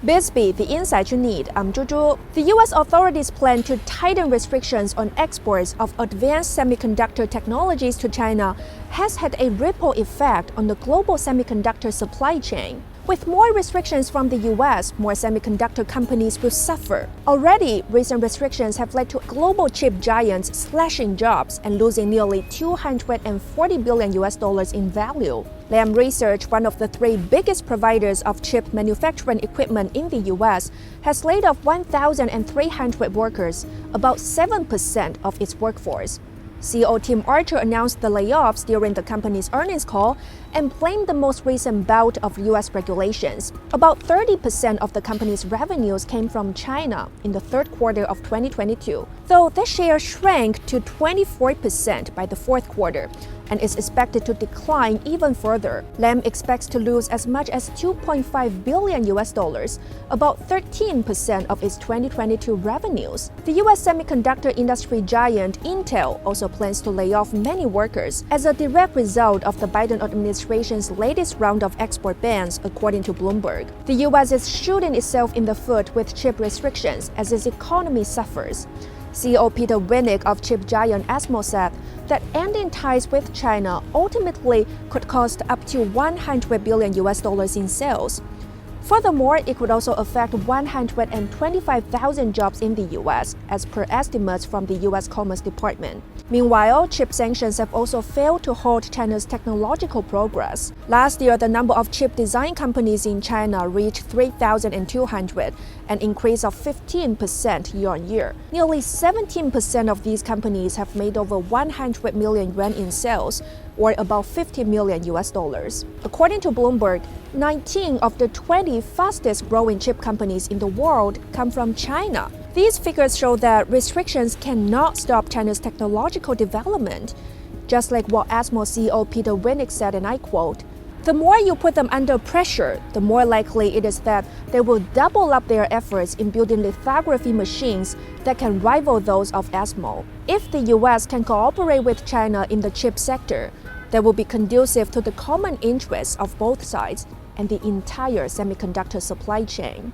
Bisbee, the insight you need. I'm Juju. The U.S. authorities plan to tighten restrictions on exports of advanced semiconductor technologies to China has had a ripple effect on the global semiconductor supply chain. With more restrictions from the U.S., more semiconductor companies will suffer. Already, recent restrictions have led to global chip giants slashing jobs and losing nearly $240 billion in value. Lam Research, one of the three biggest providers of chip manufacturing equipment in the U.S., has laid off 1,300 workers, about 7% of its workforce. CEO Tim Archer announced the layoffs during the company's earnings call and blamed the most recent bout of U.S. regulations. About 30% of the company's revenues came from China in the third quarter of 2022, though this share shrank to 24% by the fourth quarter and is expected to decline even further. Lam expects to lose as much as $2.5 billion, about 13% of its 2022 revenues. The U.S. semiconductor industry giant Intel also plans to lay off many workers as a direct result of the Biden administration's latest round of export bans, according to Bloomberg. The U.S. is shooting itself in the foot with chip restrictions as its economy suffers. CEO Peter Winick of chip giant ASML said that ending ties with China ultimately could cost up to $100 billion in sales. Furthermore, it could also affect 125,000 jobs in the U.S., as per estimates from the U.S. Commerce Department. Meanwhile, chip sanctions have also failed to halt China's technological progress. Last year, the number of chip design companies in China reached 3,200, an increase of 15% year-on-year. Nearly 17% of these companies have made over 100 million yuan in sales, or about $50 million. According to Bloomberg, 19 of the 20 fastest growing chip companies in the world come from China. These figures show that restrictions cannot stop China's technological development. Just like what ASML CEO Peter Winick said, and I quote, "The more you put them under pressure, the more likely it is that they will double up their efforts in building lithography machines that can rival those of ASML. If the U.S. can cooperate with China in the chip sector, that will be conducive to the common interests of both sides and the entire semiconductor supply chain."